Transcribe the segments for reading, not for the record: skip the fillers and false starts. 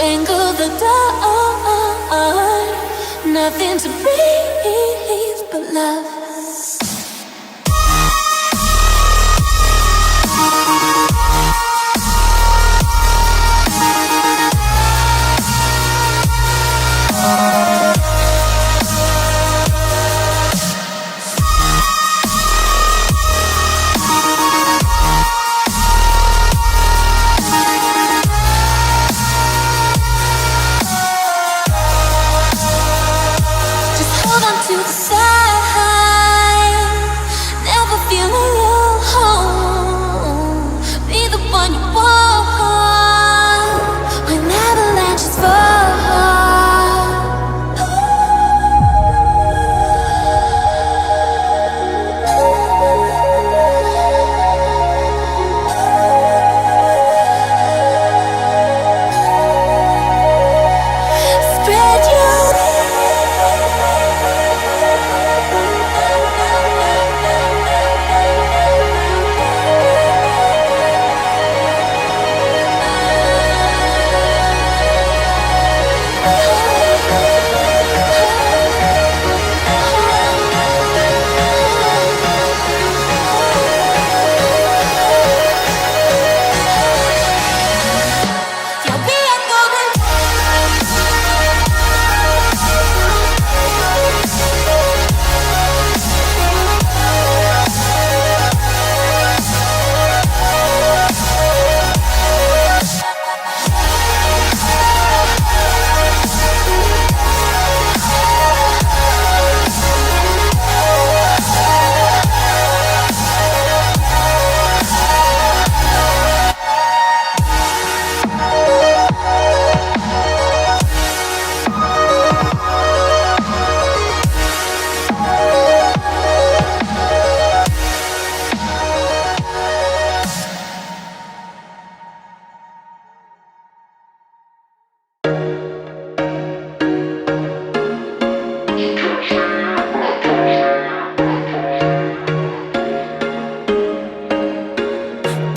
strangle the dark. Nothing to breathe but love. To the side, never feel alone. Be the one you want when avalanches fall. Spread your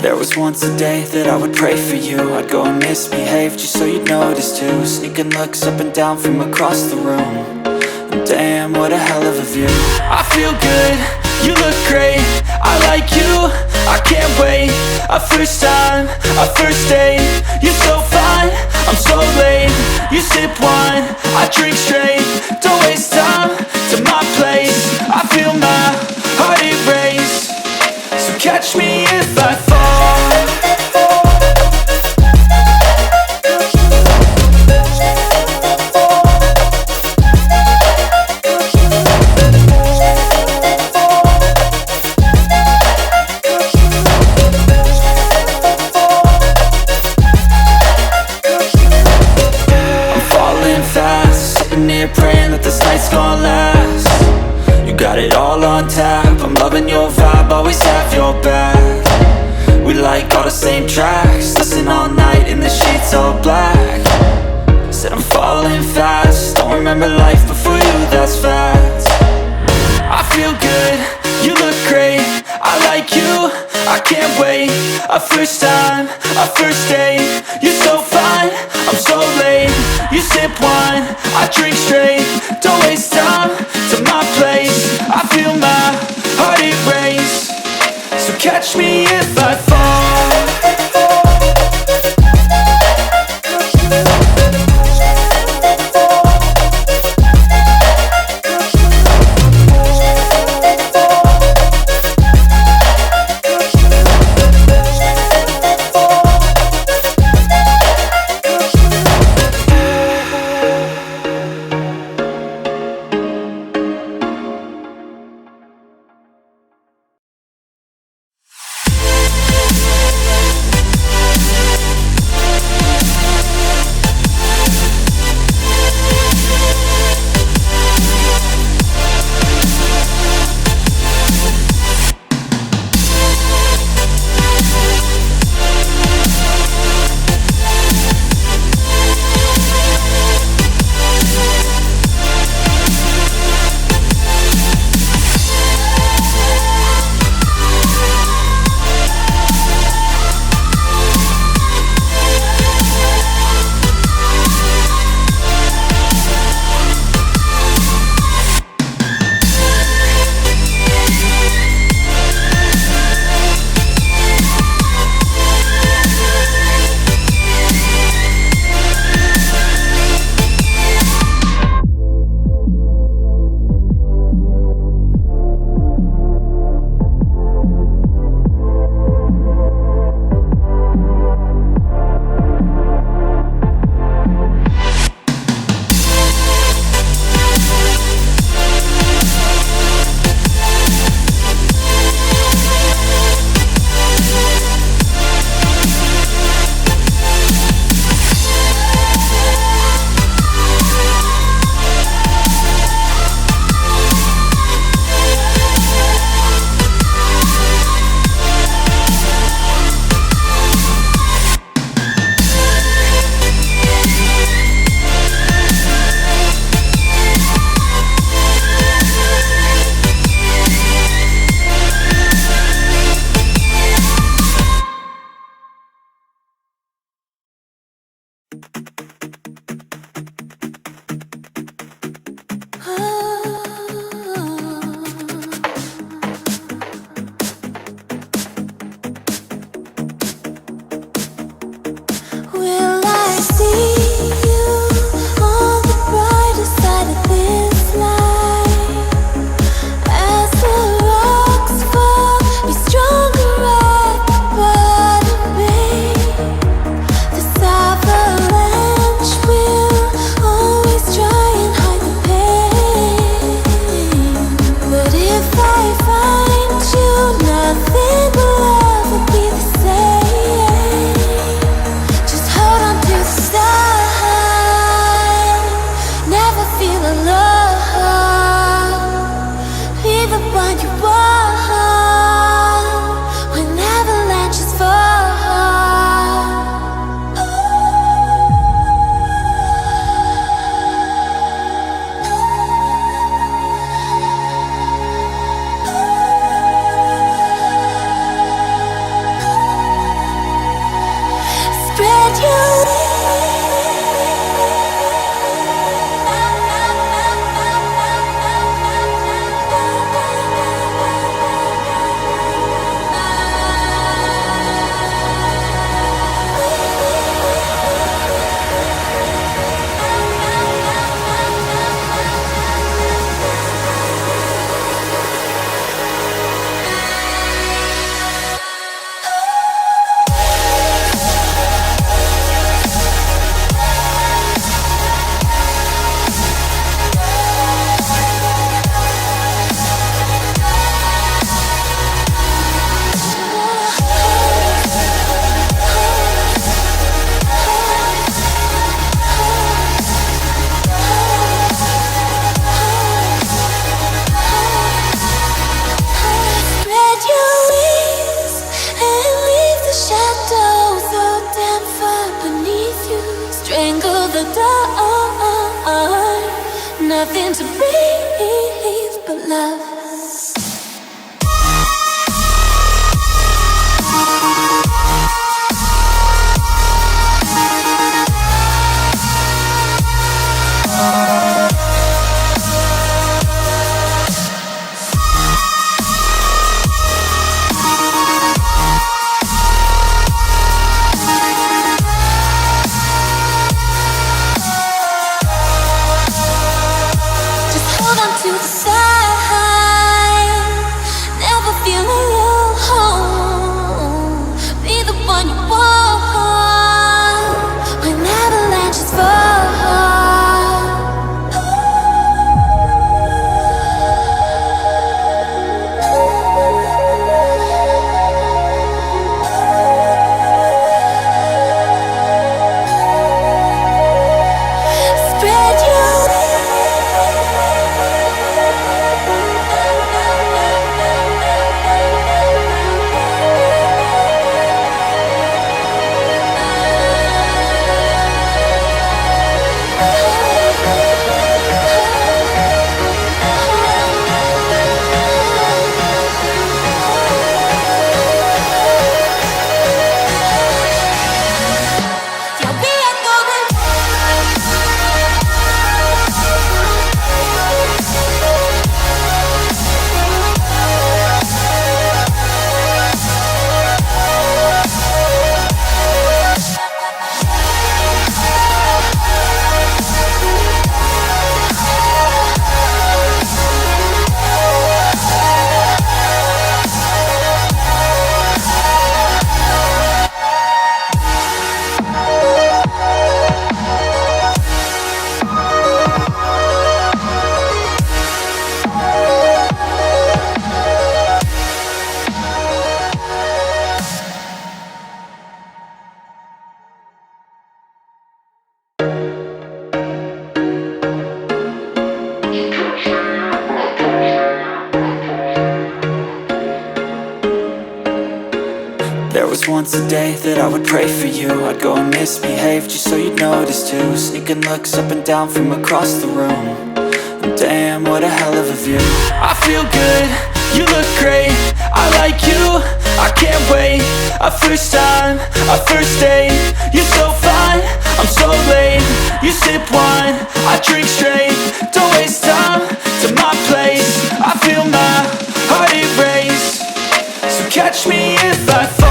There was once a day that I would pray for you. I'd go and misbehave just so you'd notice too. Sneaking looks up and down from across the room. And damn, what a hell of a view. I feel good, you look great, I like you, I can't wait. A first time, a first date. You're so fine, I'm so late. You sip wine, I drink straight. Don't waste time to my place. I feel my heart erase. So catch me if I fall. I'm falling fast, sitting here praying that this night's gonna last. You got it all on tap, I'm loving your vibe, always have your back. We like all the same tracks, listen all night in the sheets all black. Said I'm falling fast, don't remember life before you, that's fact. I feel good, you look great, I like you, I can't wait. A first time, a first date. You're so fine, I'm so late. You sip wine, I drink straight. Don't waste time to my place. I feel my heart erase. So catch me if I fall. strangle the dark. Nothing to breathe but love. To the side, never feeling alone. Be the one you want when avalanches fall. Spread your There was once a day that I would pray for you. I'd go and misbehave just so you'd notice too. Sneaking looks up and down from across the room. And damn, what a hell of a view. I feel good, you look great, I like you, I can't wait. A first time, a first date. You're so fine, I'm so late. You sip wine, I drink straight. Don't waste time to my place. I feel my heart erase. So catch me if I fall.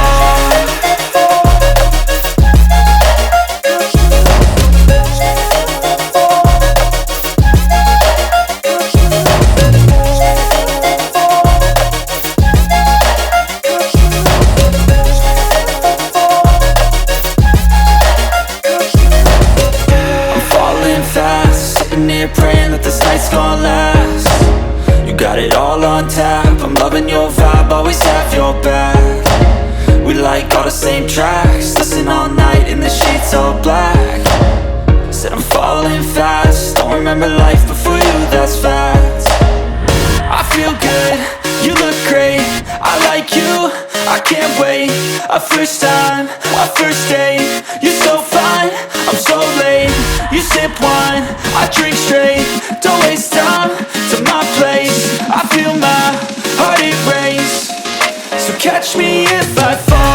Praying that this night's gonna last. You got it all on tap, I'm loving your vibe, always have your back. We like all the same tracks, listen all night in the sheets all black. Said I'm falling fast, don't remember life before you, that's facts. I feel good, you look great, I like you, I can't wait. A first time, a first date. You're so fine, I'm so late. You sip wine, I drink straight. Don't waste time to my place. I feel my heart erase. So catch me if I fall.